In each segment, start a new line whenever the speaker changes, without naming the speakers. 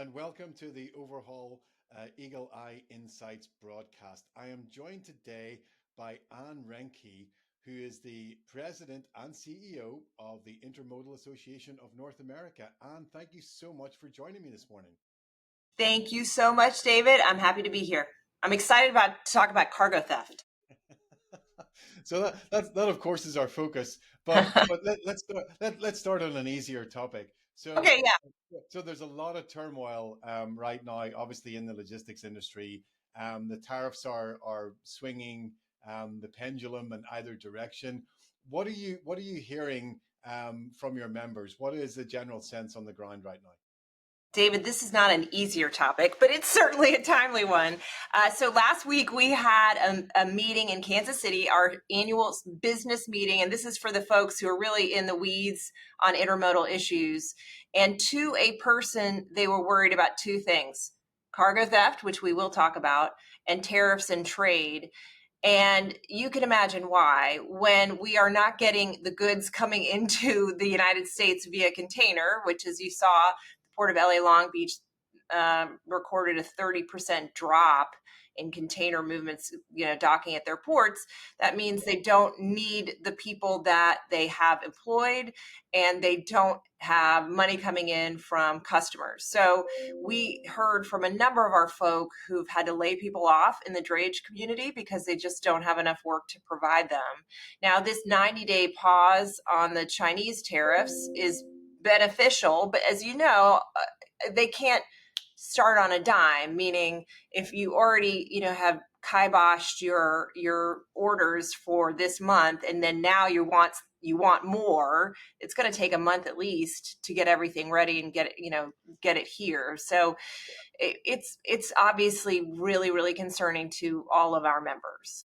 and welcome to the Overhaul Eagle Eye Insights broadcast. I am joined today by Reinke, who is the President and CEO of the Intermodal Association of North America. Anne, thank you so much for joining me this morning.
Thank you so much, David. I'm happy to be here. I'm excited to talk about cargo theft.
So that of course is our focus, but let's start on an easier topic. So
Okay, yeah.
so there's a lot of turmoil right now, obviously in the logistics industry. The tariffs are swinging the pendulum in either direction. What are you hearing from your members? What is the general sense on the ground right now?
David, this is not an easier topic, but it's certainly a timely one. So last week we had a meeting in Kansas City, our annual business meeting, and this is for the folks who are really in the weeds on intermodal issues. And to a person, they were worried about two things: cargo theft, which we will talk about, and tariffs and trade. And you can imagine why, when we are not getting the goods coming into the United States via container, which, as you saw, the Port of LA Long Beach recorded a 30% drop in container movements, docking at their ports. That means they don't need the people that they have employed, and they don't have money coming in from customers. So we heard from a number of our folk who've had to lay people off in the drayage community because they just don't have enough work to provide them. Now, this 90-day pause on the Chinese tariffs is beneficial, but as you know, they can't start on a dime, meaning if you already have kiboshed your orders for this month, and then now you want more, it's going to take a month at least to get everything ready and get it here. So it's obviously really, really concerning to all of our members.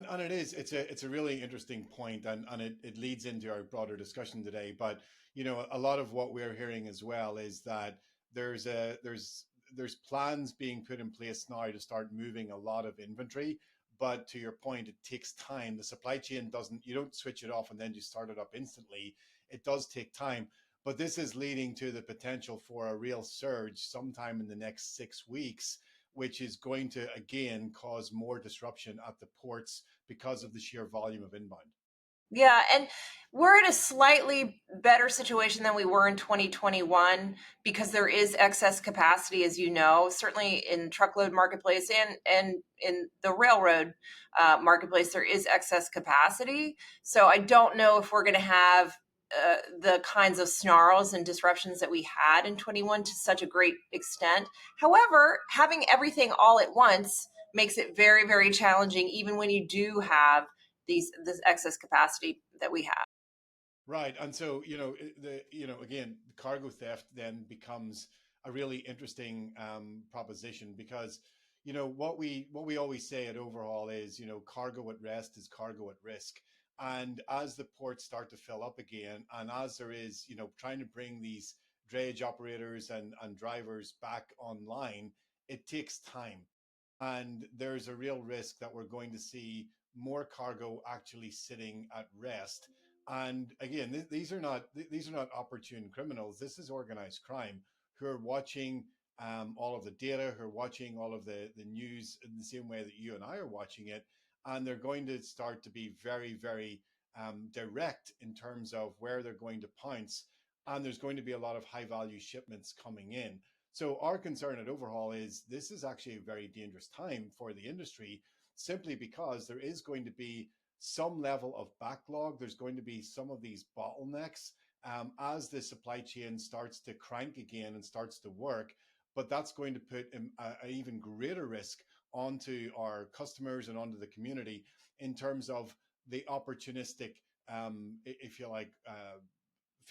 And it's a really interesting point, and it leads into our broader discussion today. But a lot of what we're hearing as well is that there's plans being put in place now to start moving a lot of inventory. But to your point, it takes time. The supply chain doesn't, you don't switch it off and then you start it up instantly. It does take time. But this is leading to the potential for a real surge sometime in the next 6 weeks, which is going to again cause more disruption at the ports because of the sheer volume of inbound.
Yeah, and we're in a slightly better situation than we were in 2021 because there is excess capacity, as you know, certainly in truckload marketplace and in the railroad marketplace, there is excess capacity. So I don't know if we're going to have the kinds of snarls and disruptions that we had in 21 to such a great extent. However, having everything all at once makes it very, very challenging, even when you do have this excess capacity that we have.
Right. And so, again, cargo theft then becomes a really interesting proposition because, what we always say at Overhaul is, cargo at rest is cargo at risk. And as the ports start to fill up again, and as there is, trying to bring these drayage operators and drivers back online, it takes time. And there's a real risk that we're going to see more cargo actually sitting at rest. And again, these are not opportune criminals. This is organized crime who are watching all of the data, who are watching all of the news in the same way that you and I are watching it, and they're going to start to be very, very direct in terms of where they're going to pounce. And there's going to be a lot of high value shipments coming in. So our concern at Overhaul is this is actually a very dangerous time for the industry, simply because there is going to be some level of backlog. There's going to be some of these bottlenecks as the supply chain starts to crank again and starts to work. But that's going to put an even greater risk onto our customers and onto the community in terms of the opportunistic, if you like,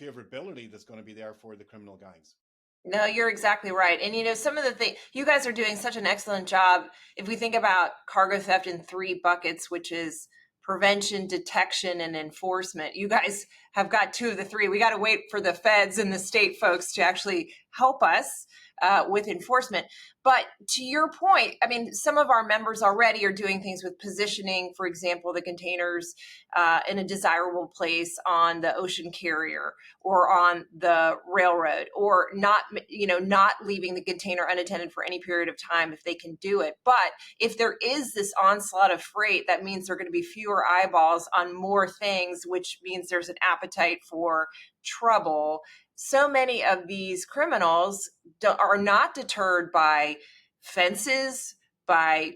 favorability that's going to be there for the criminal gangs.
No, you're exactly right. And some of the things you guys are doing such an excellent job. If we think about cargo theft in three buckets, which is prevention, detection, and enforcement, you guys have got two of the three. We got to wait for the feds and the state folks to actually help us with enforcement. But to your point, I mean, some of our members already are doing things with positioning, for example, the containers in a desirable place on the ocean carrier or on the railroad, or not, not leaving the container unattended for any period of time if they can do it. But if there is this onslaught of freight, that means there are going to be fewer eyeballs on more things, which means there's an appetite for trouble. So many of these criminals are not deterred by fences, by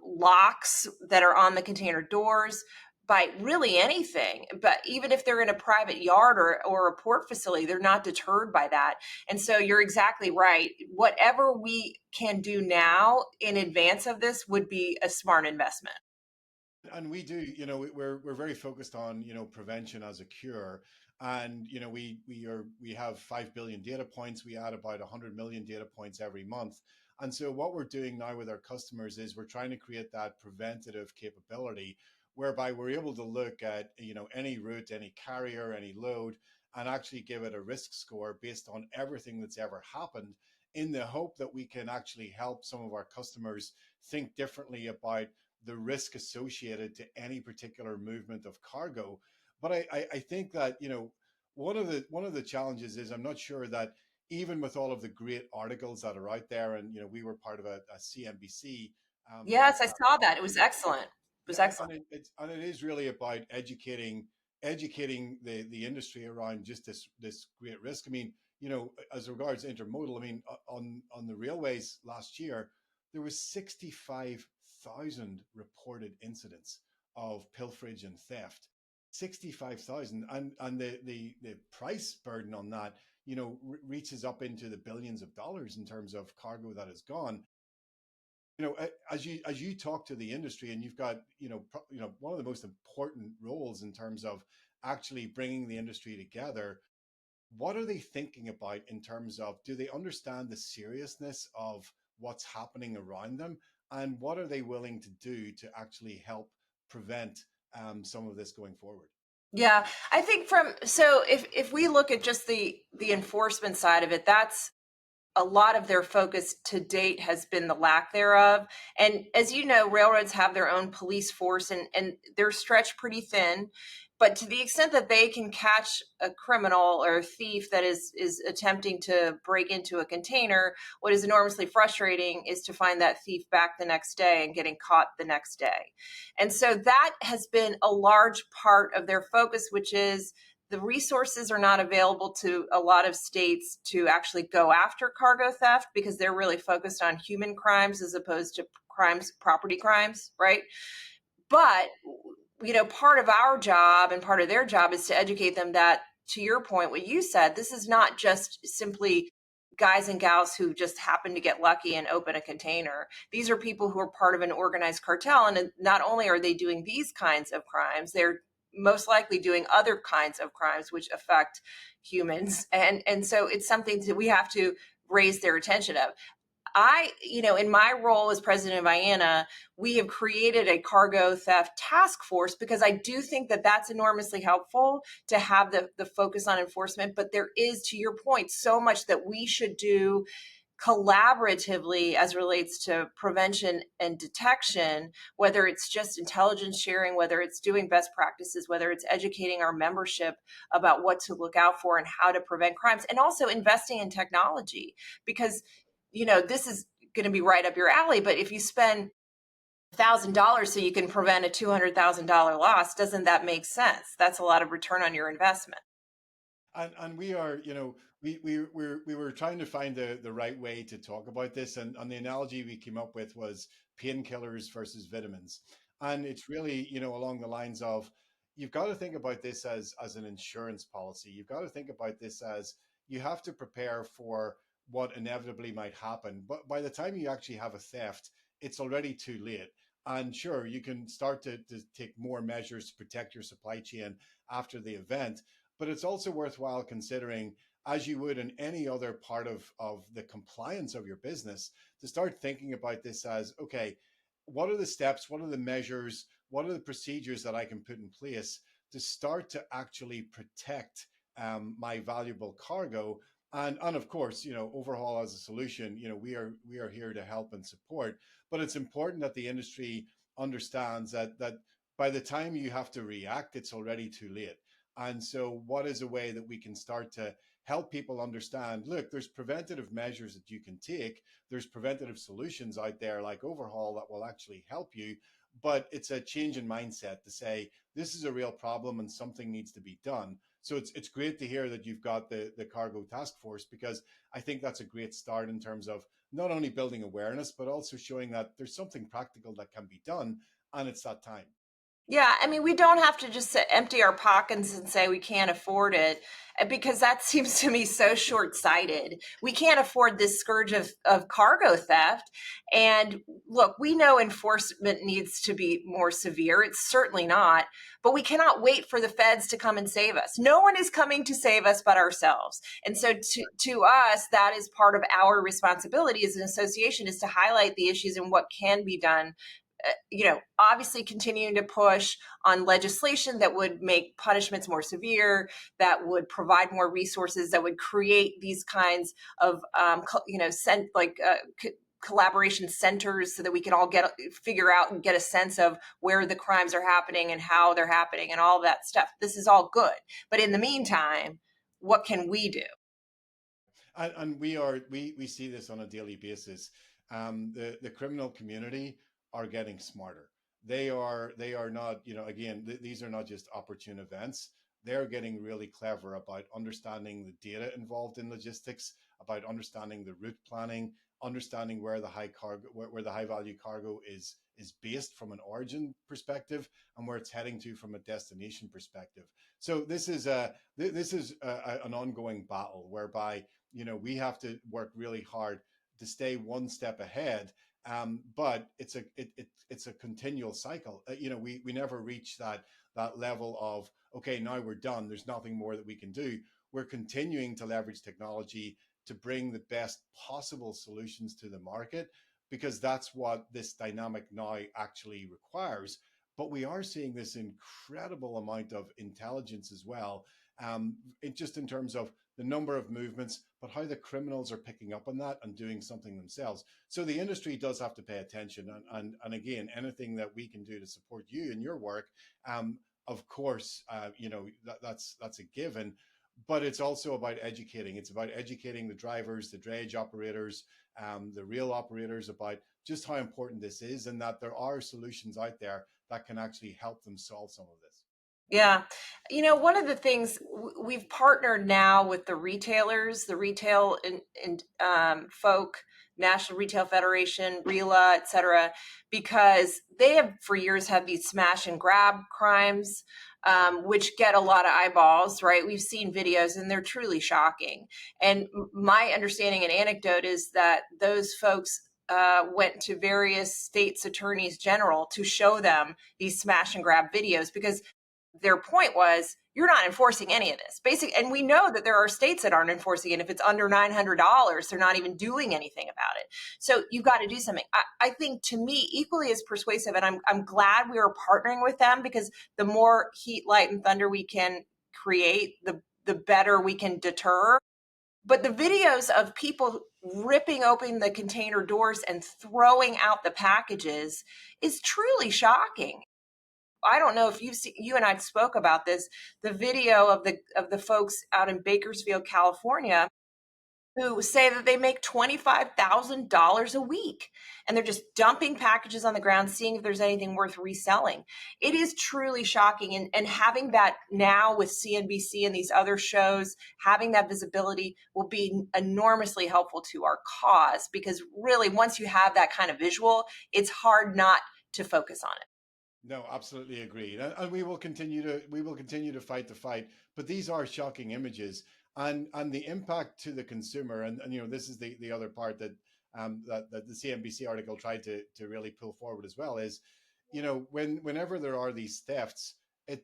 locks that are on the container doors, by really anything. But even if they're in a private yard or a port facility, they're not deterred by that. And so you're exactly right. Whatever we can do now in advance of this would be a smart investment.
And we do, we're very focused on, prevention as a cure. And, we have 5 billion data points. We add about 100 million data points every month. And so what we're doing now with our customers is we're trying to create that preventative capability whereby we're able to look at, any route, any carrier, any load, and actually give it a risk score based on everything that's ever happened, in the hope that we can actually help some of our customers think differently about the risk associated to any particular movement of cargo. But I think that, one of the challenges is I'm not sure that even with all of the great articles that are out there, and we were part of a CNBC
Yes, I saw that. It was
article.
excellent. It was
Yeah,
excellent.
and it is really about educating the industry around just this great risk. I mean, as regards intermodal, I mean, on the railways last year, there was 65,000 reported incidents of pilferage and theft. 65,000, and the price burden on that, reaches up into the billions of dollars in terms of cargo that is gone. As you talk to the industry, and you've got, one of the most important roles in terms of actually bringing the industry together, what are they thinking about in terms of, do they understand the seriousness of what's happening around them, and what are they willing to do to actually help prevent some of this going forward?
Yeah, I think if we look at just the enforcement side of it, that's a lot of their focus to date has been the lack thereof. And as you know, railroads have their own police force, and they're stretched pretty thin. But to the extent that they can catch a criminal or a thief that is attempting to break into a container, what is enormously frustrating is to find that thief back the next day and getting caught the next day. And so that has been a large part of their focus, which is the resources are not available to a lot of states to actually go after cargo theft, because they're really focused on human crimes as opposed to property crimes, right? But part of our job and part of their job is to educate them that, to your point, what you said, this is not just simply guys and gals who just happen to get lucky and open a container. These are people who are part of an organized cartel, and not only are they doing these kinds of crimes, they're most likely doing other kinds of crimes which affect humans. And so it's something that we have to raise their attention of. In my role as president of IANA, we have created a cargo theft task force, because I do think that that's enormously helpful to have the focus on enforcement. But there is, to your point, so much that we should do collaboratively as relates to prevention and detection, whether it's just intelligence sharing, whether it's doing best practices, whether it's educating our membership about what to look out for and how to prevent crimes, and also investing in technology. Because this is going to be right up your alley. But if you spend $1,000 so you can prevent a $200,000 loss, doesn't that make sense? That's a lot of return on your investment.
And we are, we were trying to find the right way to talk about this, and the analogy we came up with was painkillers versus vitamins. And it's really, along the lines of, you've got to think about this as an insurance policy. You've got to think about this as, you have to prepare for what inevitably might happen, but by the time you actually have a theft, it's already too late. And sure, you can start to take more measures to protect your supply chain after the event, but it's also worthwhile considering, as you would in any other part of the compliance of your business, to start thinking about this as, okay, what are the steps, what are the measures, what are the procedures that I can put in place to start to actually protect my valuable cargo, And of course, overhaul as a solution, we are here to help and support. But it's important that the industry understands that by the time you have to react, it's already too late. And so, what is a way that we can start to help people understand? Look, there's preventative measures that you can take. There's preventative solutions out there like overhaul that will actually help you. But it's a change in mindset to say this is a real problem and something needs to be done. So it's great to hear that you've got the cargo task force, because I think that's a great start in terms of not only building awareness but also showing that there's something practical that can be done, and it's that time.
Yeah, I mean, we don't have to just empty our pockets and say we can't afford it, because that seems to me so short-sighted. We can't afford this scourge of cargo theft. And look, we know enforcement needs to be more severe. It's certainly not, but we cannot wait for the feds to come and save us. No one is coming to save us but ourselves. And so to us, that is part of our responsibility as an association, is to highlight the issues and what can be done. Obviously continuing to push on legislation that would make punishments more severe, that would provide more resources, that would create these kinds of, collaboration centers, so that we can all figure out and get a sense of where the crimes are happening and how they're happening and all that stuff. This is all good. But in the meantime, what can we do?
And we see this on a daily basis. The criminal community are getting smarter. They are not, again, these are not just opportune events. They're getting really clever about understanding the data involved in logistics, about understanding the route planning, understanding where where the high value cargo is based from an origin perspective, and where it's heading to from a destination perspective. So this is an ongoing battle whereby we have to work really hard to stay one step ahead. But it's a continual cycle. We never reach that level of, okay, now we're done, there's nothing more that we can do. We're continuing to leverage technology to bring the best possible solutions to the market, because that's what this dynamic now actually requires. But we are seeing this incredible amount of intelligence as well, just in terms of the number of movements, but how the criminals are picking up on that and doing something themselves. So the industry does have to pay attention. And again, anything that we can do to support you in your work, of course, that's a given. But it's also about educating. It's about educating the drivers, the drayage operators, the rail operators, about just how important this is, and that there are solutions out there that can actually help them solve some of this.
Yeah. One of the things we've partnered now with the retailers, the retail and folk, National Retail Federation, RELA, et cetera, because they have for years had these smash and grab crimes, which get a lot of eyeballs, right? We've seen videos and they're truly shocking. And my understanding and anecdote is that those folks went to various states' attorneys general to show them these smash and grab videos, because their point was, you're not enforcing any of this basic. And we know that there are states that aren't enforcing it. If it's under $900, they're not even doing anything about it. So you've got to do something. I think, to me, equally as persuasive, and I'm glad we are partnering with them, because the more heat, light, and thunder we can create, the better we can deter. But the videos of people ripping open the container doors and throwing out the packages is truly shocking. I don't know if you and I spoke about this, the video of the folks out in Bakersfield, California, who say that they make $25,000 a week, and they're just dumping packages on the ground, seeing if there's anything worth reselling. It is truly shocking. And having that now with CNBC and these other shows, having that visibility will be enormously helpful to our cause, because really, once you have that kind of visual, it's hard not to focus on it.
No, absolutely agreed. And we will continue to fight the fight. But these are shocking images, and the impact to the consumer. And this is the other part that the CNBC article tried to really pull forward as well, is whenever there are these thefts,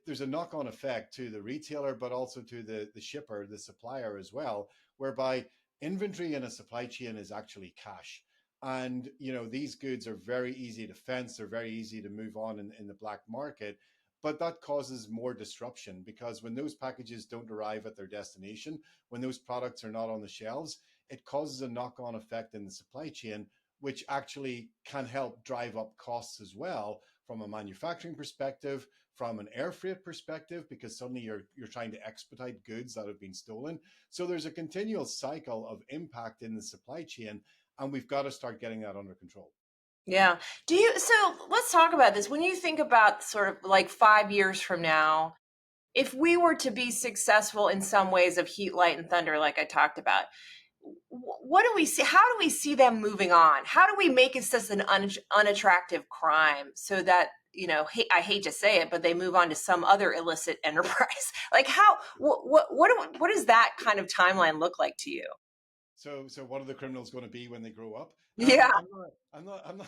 there's a knock-on effect to the retailer, but also to the shipper, the supplier as well, whereby inventory in a supply chain is actually cash. And these goods are very easy to fence, they're very easy to move on in the black market. but that causes more disruption because when those packages don't arrive at their destination, when those products are not on the shelves, it causes a knock-on effect in the supply chain, which actually can help drive up costs as well from a manufacturing perspective, from an air freight perspective, because suddenly you're trying to expedite goods that have been stolen. So there's a continual cycle of impact in the supply chain, and we've got to start getting that under control.
Yeah. So let's talk about this. When you think about sort of like 5 years from now, if we were to be successful in some ways of heat, light, and thunder, like I talked about, what do we see? How do we see them moving on? How do we make it such an unattractive crime so that, I hate to say it, but they move on to some other illicit enterprise? Like how, what does that kind of timeline look like to you?
So what are the criminals going to be when they grow up?
Yeah.
I'm not.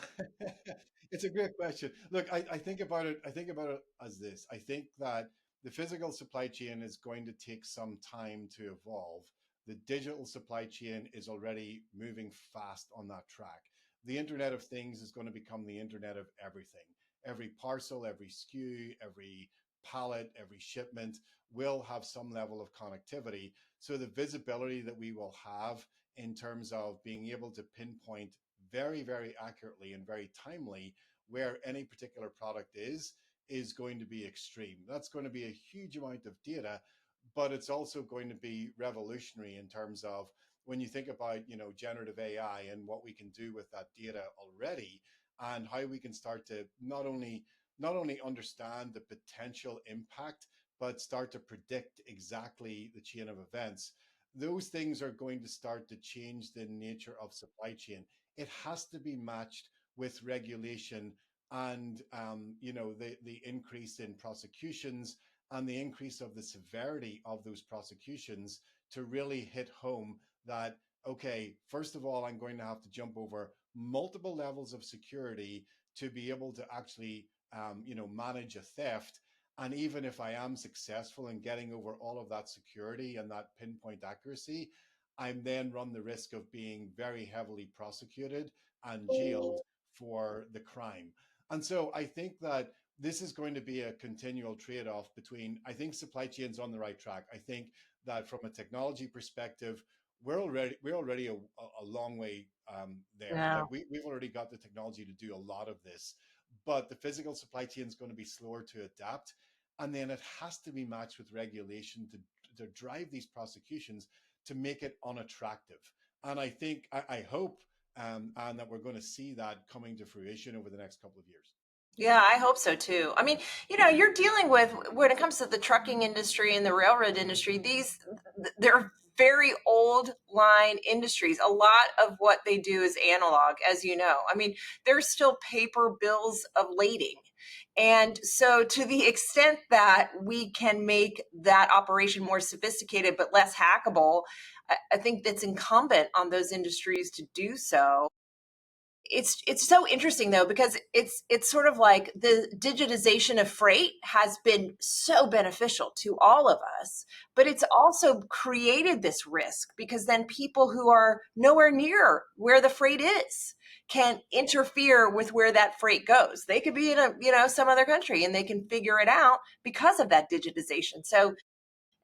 It's a great question. Look, I think about it. I think about it as this. I think that the physical supply chain is going to take some time to evolve. The digital supply chain is already moving fast on that track. The Internet of Things is going to become the Internet of everything. Every parcel, every SKU, every pallet, every shipment will have some level of connectivity. So the visibility that we will have in terms of being able to pinpoint very, very accurately and very timely where any particular product is going to be extreme. That's going to be a huge amount of data, but it's also going to be revolutionary in terms of when you think about, generative AI and what we can do with that data already, and how we can start to not only understand the potential impact, but start to predict exactly the chain of events. Those things are going to start to change the nature of supply chain. It has to be matched with regulation and the increase in prosecutions and the increase of the severity of those prosecutions to really hit home that, okay, first of all, I'm going to have to jump over multiple levels of security to be able to actually manage a theft. And even if I am successful in getting over all of that security and that pinpoint accuracy, I'm then run the risk of being very heavily prosecuted and jailed for the crime. And so I think that this is going to be a continual trade-off between, I think supply chain's on the right track. I think that from a technology perspective, we're already a long way there.
Yeah.
Like we've already got the technology to do a lot of this, but the physical supply chain is going to be slower to adapt. And then it has to be matched with regulation to drive these prosecutions to make it unattractive. And I think, I hope, and that we're going to see that coming to fruition over the next couple of years.
Yeah, I hope so too. I mean, you're dealing with when it comes to the trucking industry and the railroad industry, they're very old line industries. A lot of what they do is analog, as you know. I mean, there's still paper bills of lading. And so to the extent that we can make that operation more sophisticated but less hackable, I think that's incumbent on those industries to do so. It's so interesting though, because it's sort of like the digitization of freight has been so beneficial to all of us, but it's also created this risk because then people who are nowhere near where the freight is can interfere with where that freight goes. They could be in some other country and they can figure it out because of that digitization. So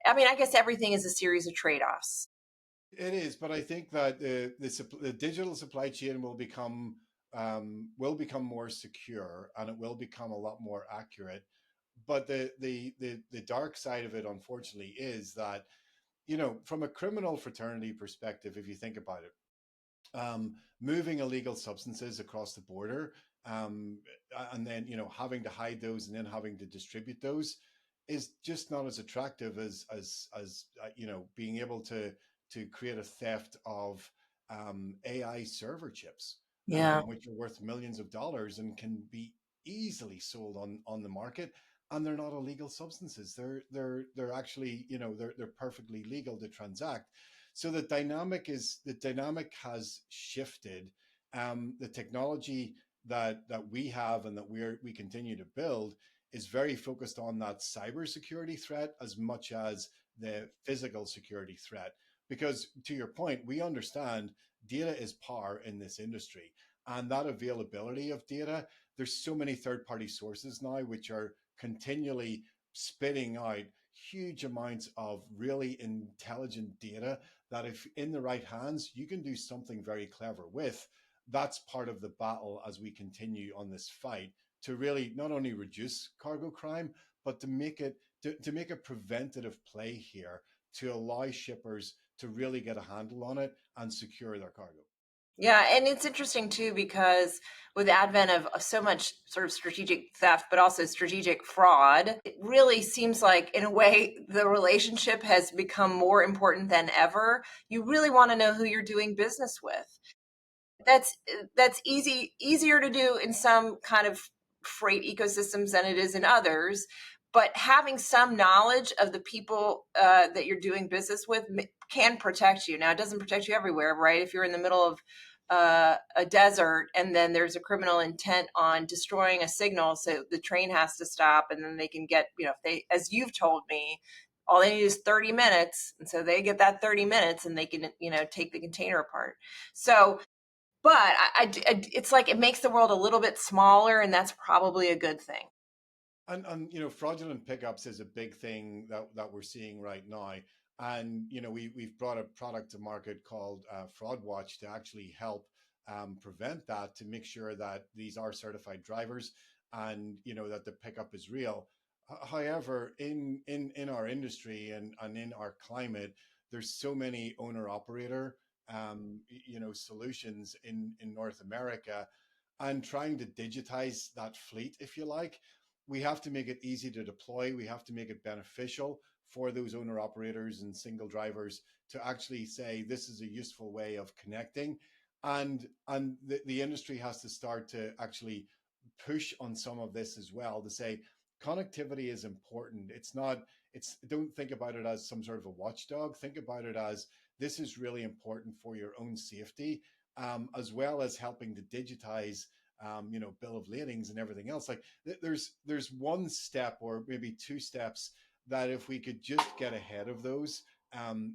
I mean, I guess everything is a series of trade-offs.
It is, but I think that the digital supply chain will become more secure and it will become a lot more accurate. But the dark side of it, unfortunately, is that from a criminal fraternity perspective, if you think about it, moving illegal substances across the border, um, and then having to hide those and then having to distribute those is just not as attractive as being able to create a theft of AI server chips,
Yeah.
which are worth millions of dollars and can be easily sold on the market. And they're not illegal substances. They're actually they're perfectly legal to transact. So the dynamic has shifted. The technology that we have and that we continue to build is very focused on that cybersecurity threat as much as the physical security threat. Because to your point, we understand data is power in this industry. And that availability of data, there's so many third-party sources now which are continually spitting out huge amounts of really intelligent data that if in the right hands, you can do something very clever with. That's part of the battle as we continue on this fight to really not only reduce cargo crime, but to make a preventative play here to allow shippers to really get a handle on it and secure their cargo.
Yeah, and it's interesting too because with the advent of so much sort of strategic theft, but also strategic fraud, it really seems like, in a way, the relationship has become more important than ever. You really want to know who you're doing business with. That's easier to do in some kind of freight ecosystems than it is in others, but having some knowledge of the people that you're doing business with can protect you. Now, it doesn't protect you everywhere, right? If you're in the middle of a desert and then there's a criminal intent on destroying a signal, so the train has to stop, and then they can get, if they, as you've told me, all they need is 30 minutes, and so they get that 30 minutes and they can, take the container apart. So but it's like it makes the world a little bit smaller, and that's probably a good thing.
And fraudulent pickups is a big thing that we're seeing right now. And we've brought a product to market called Fraud Watch to actually help prevent that, to make sure that these are certified drivers, and that the pickup is real. However, in our industry and in our climate, there's so many owner operator solutions in North America, and trying to digitize that fleet, if you like. We have to make it easy to deploy. We have to make it beneficial for those owner operators and single drivers to actually say this is a useful way of connecting. And the industry has to start to actually push on some of this as well, to say connectivity is important. It's not, it's, don't think about it as some sort of a watchdog. Think about it as this is really important for your own safety, as well as helping to digitize bill of ladings and everything else. Like there's one step or maybe two steps that if we could just get ahead of those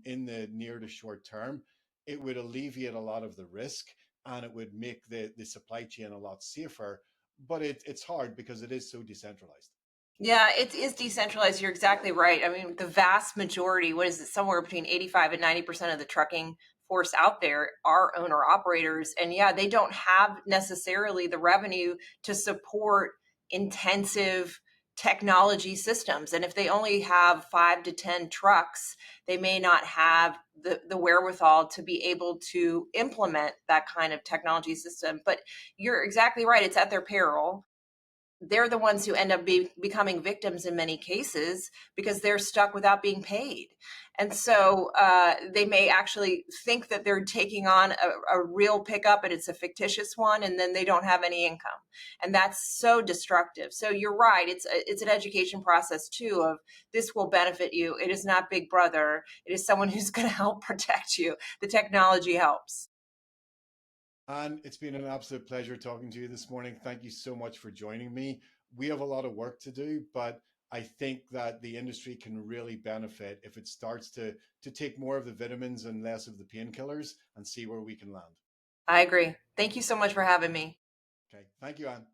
in the near to short term, it would alleviate a lot of the risk, and it would make the supply chain a lot safer. But it's hard because it is so decentralized.
Yeah, it is decentralized. You're exactly right. I mean, the vast majority, what is it, somewhere between 85 and 90% of the trucking force out there are owner operators. And yeah, they don't have necessarily the revenue to support intensive technology systems. And if they only have 5 to 10 trucks, they may not have the wherewithal to be able to implement that kind of technology system. But you're exactly right. It's at their peril. They're the ones who end up becoming victims in many cases because they're stuck without being paid. And so they may actually think that they're taking on a real pickup and it's a fictitious one, and then they don't have any income. And that's so destructive. So you're right. It's an education process too of this will benefit you. It is not Big Brother. It is someone who's going to help protect you. The technology helps.
And it's been an absolute pleasure talking to you this morning. Thank you so much for joining me. We have a lot of work to do, but I think that the industry can really benefit if it starts to take more of the vitamins and less of the painkillers, and see where we can land.
I agree. Thank you so much for having me.
Okay. Thank you, Anne.